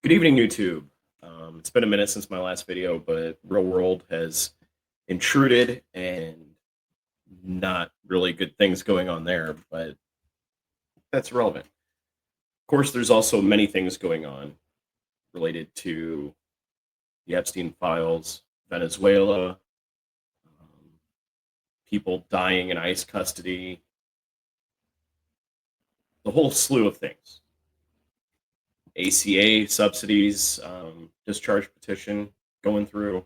Good evening, YouTube. It's been a minute since my last video, but real world has intruded and not really good things going on there, but that's relevant. Of course, there's also many things going on related to the Epstein files, Venezuela, people dying in ICE custody, the whole slew of things. ACA subsidies, discharge petition going through.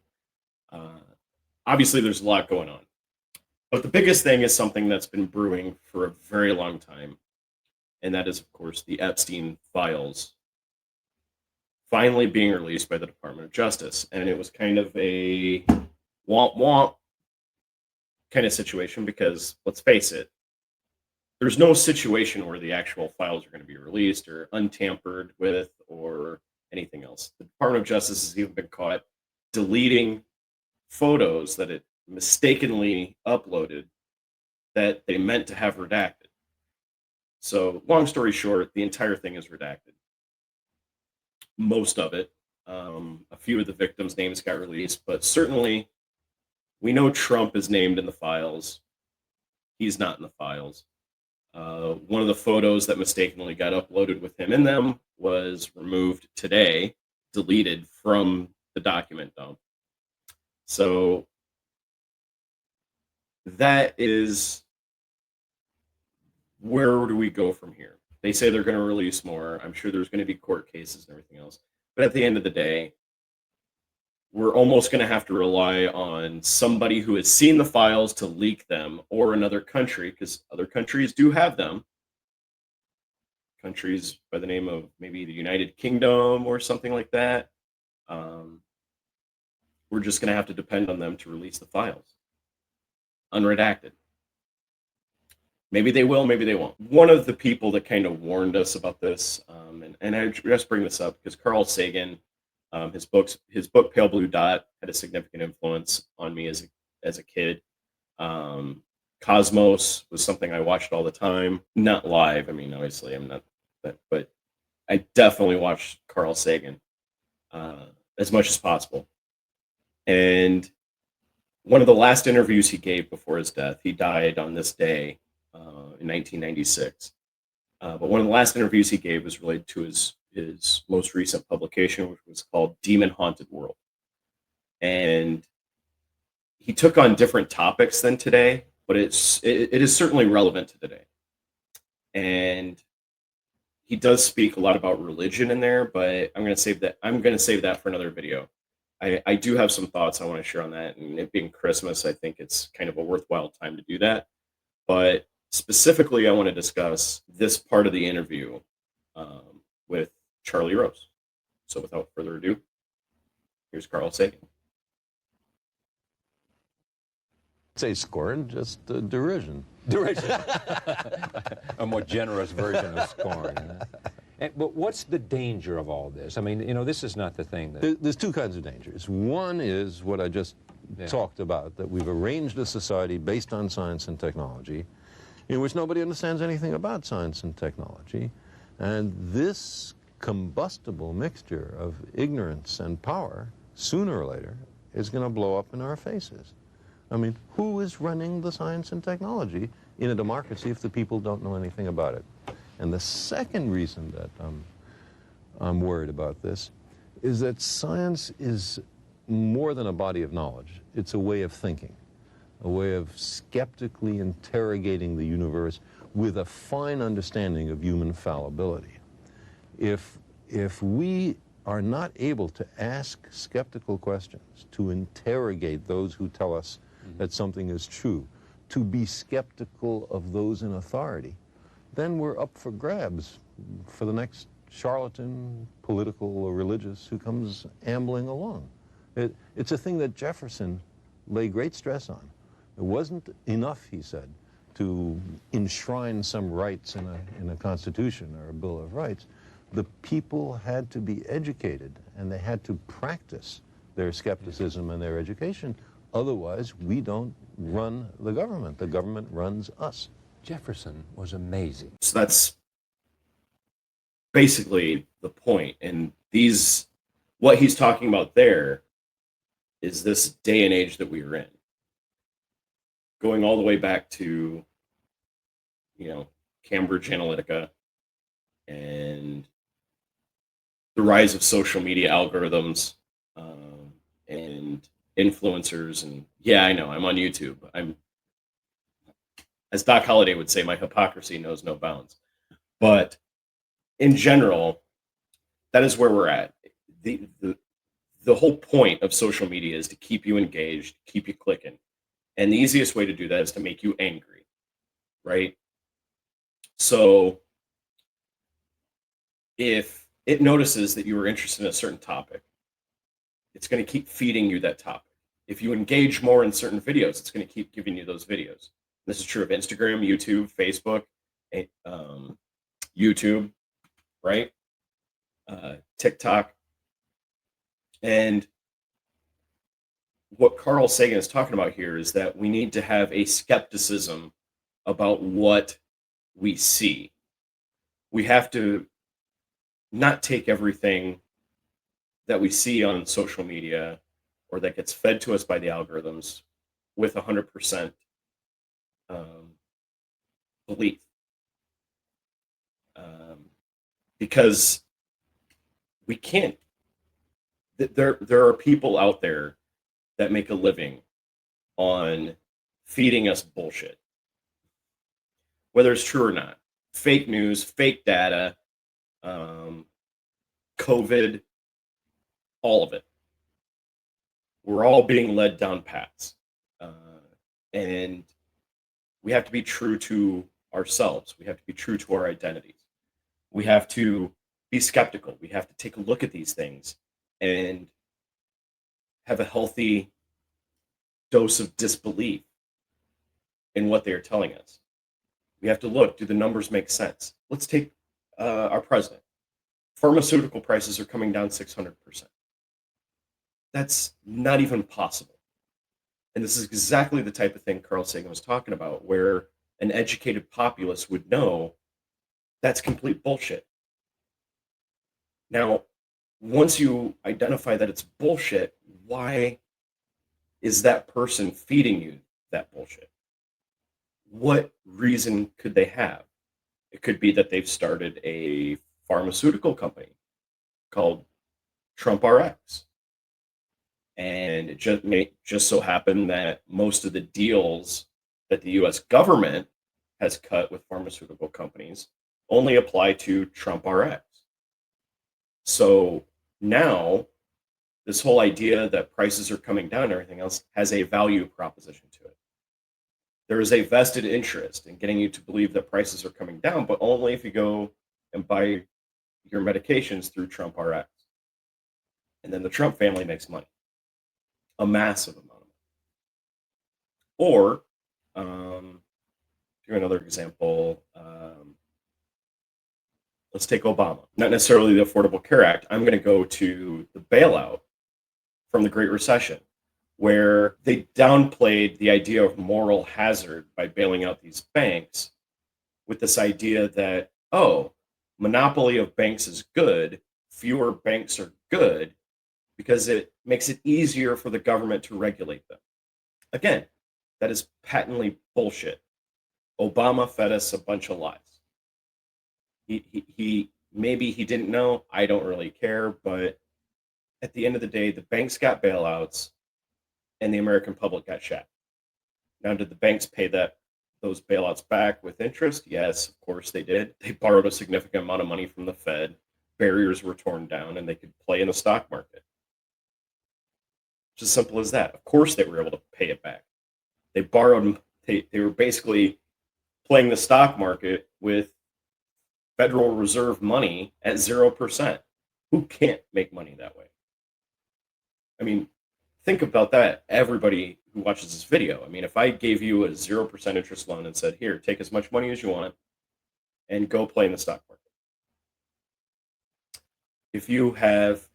Obviously, there's a lot going on. But the biggest thing is something that's been brewing for a very long time. And that is, of course, the Epstein files finally being released by the Department of Justice. And it was kind of a womp womp kind of situation because, let's face it, there's no situation where the actual files are going to be released or untampered with or anything else. The Department of Justice has even been caught deleting photos that it mistakenly uploaded that they meant to have redacted. So long story short, the entire thing is redacted. Most of it. A few of the victims' names got released, but certainly we know Trump is named in the files. He's not in the files. One of the photos that mistakenly got uploaded with him in them was removed today, deleted from the document dump. So that is, where do we go from here? They say they're going to release more. I'm sure there's going to be court cases and everything else. But at the end of the day, we're almost going to have to rely on somebody who has seen the files to leak them, or another country, because other countries do have them. Countries by the name of maybe the United Kingdom or something like that. We're just going to have to depend on them to release the files. Unredacted. Maybe they will, maybe they won't. One of the people that kind of warned us about this, and I just bring this up because Carl Sagan, his book Pale Blue Dot had a significant influence on me as a kid. Cosmos was something I watched all the time, not live. I mean, obviously, I'm not that, but I definitely watched Carl Sagan as much as possible. And one of the last interviews he gave before his death, he died on this day in 1996. But one of the last interviews he gave was related to his most recent publication, which was called Demon Haunted World. And he took on different topics than today, but it is certainly relevant to today. And he does speak a lot about religion in there, but I'm going to save that for another video. I do have some thoughts I want to share on that, and it being Christmas, I think it's kind of a worthwhile time to do that. But specifically, I want to discuss this part of the interview with Charlie Rose. So without further ado, here's Carl Sagan. Say scorn, just derision. Derision. A more generous version of scorn. But what's the danger of all this? I mean, this is not the thing that... There's two kinds of dangers. One is what I just talked about, that we've arranged a society based on science and technology, in which nobody understands anything about science and technology. And this combustible mixture of ignorance and power, sooner or later, is going to blow up in our faces. I mean, who is running the science and technology in a democracy if the people don't know anything about it? And the second reason that I'm worried about this is that science is more than a body of knowledge. It's a way of thinking, a way of skeptically interrogating the universe with a fine understanding of human fallibility. If we are not able to ask skeptical questions, to interrogate those who tell us that something is true, to be skeptical of those in authority, then we're up for grabs for the next charlatan, political or religious, who comes ambling along. It's a thing that Jefferson lay great stress on. It wasn't enough, he said, to enshrine some rights in a constitution or a Bill of Rights. The people had to be educated, and they had to practice their skepticism and their education. Otherwise, we don't run the government. The government runs us. Jefferson was amazing. So that's basically the point. And what he's talking about there is this day and age that we are in, going all the way back to, Cambridge Analytica and the rise of social media algorithms, and influencers. And yeah, I know I'm on YouTube. As Doc Holliday would say, my hypocrisy knows no bounds. But in general, that is where we're at. The whole point of social media is to keep you engaged, keep you clicking. And the easiest way to do that is to make you angry, right? So if it notices that you are interested in a certain topic, it's going to keep feeding you that topic. If you engage more in certain videos, it's going to keep giving you those videos. This is true of Instagram, YouTube, Facebook, YouTube, right? TikTok. And what Carl Sagan is talking about here is that we need to have a skepticism about what we see. We have to not take everything that we see on social media or that gets fed to us by the algorithms with 100% belief. Because we can't. There are people out there that make a living on feeding us bullshit, whether it's true or not. Fake news, fake data, COVID, all of it. We're all being led down paths. And we have to be true to ourselves. We have to be true to our identities. We have to be skeptical. We have to take a look at these things and have a healthy dose of disbelief in what they are telling us. We have to look, do the numbers make sense? Let's take our president. Pharmaceutical prices are coming down 600%. That's not even possible. And this is exactly the type of thing Carl Sagan was talking about, where an educated populace would know that's complete bullshit. Now, once you identify that it's bullshit, why is that person feeding you that bullshit? What reason could they have? It could be that they've started a pharmaceutical company called Trump RX. And it just so happen that most of the deals that the US government has cut with pharmaceutical companies only apply to Trump RX. So now this whole idea that prices are coming down and everything else has a value proposition to it. There is a vested interest in getting you to believe that prices are coming down, but only if you go and buy your medications through Trump RX. And then the Trump family makes money, a massive amount of money. Or, do another example. Let's take Obama. Not necessarily the Affordable Care Act. I'm going to go to the bailout from the Great Recession, where they downplayed the idea of moral hazard by bailing out these banks with this idea that, oh, monopoly of banks is good, fewer banks are good, because it makes it easier for the government to regulate them. Again, that is patently bullshit. Obama fed us a bunch of lies. He maybe he didn't know. I don't really care, but at the end of the day, the banks got bailouts, and the American public got shot. Now, did the banks pay those bailouts back with interest? Yes, of course they did. They borrowed a significant amount of money from the Fed. Barriers were torn down, and they could play in the stock market. It's as simple as that. Of course they were able to pay it back. They borrowed. They were basically playing the stock market with Federal Reserve money at 0%. Who can't make money that way? I mean, think about that. Everybody who watches this video. I mean, if I gave you a 0% interest loan and said, here, take as much money as you want and go play in the stock market. If you have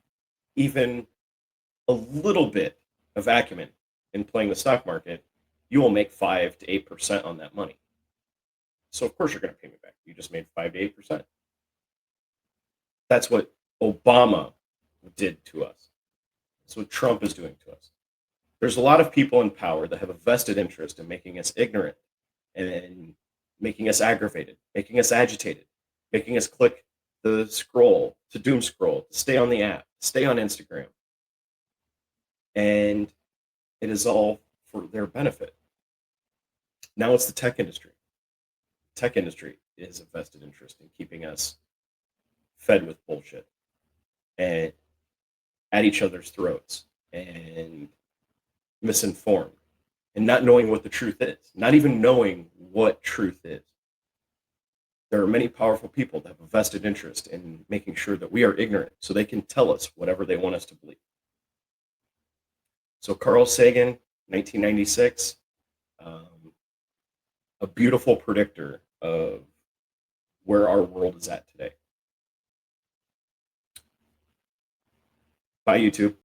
even a little bit of acumen in playing the stock market, you will make 5 to 8% on that money. So of course you're going to pay me back. You just made 5 to 8%. That's what Obama did to us. That's what Trump is doing to us. There's a lot of people in power that have a vested interest in making us ignorant and making us aggravated, making us agitated, making us click the scroll, to doom scroll, to stay on the app, stay on Instagram. And it is all for their benefit. Now it's the tech industry. The tech industry is a vested interest in keeping us fed with bullshit and at each other's throats and misinformed and not knowing what the truth is, not even knowing what truth is. There are many powerful people that have a vested interest in making sure that we are ignorant so they can tell us whatever they want us to believe. So Carl Sagan, 1996, a beautiful predictor of where our world is at today. Bye, YouTube.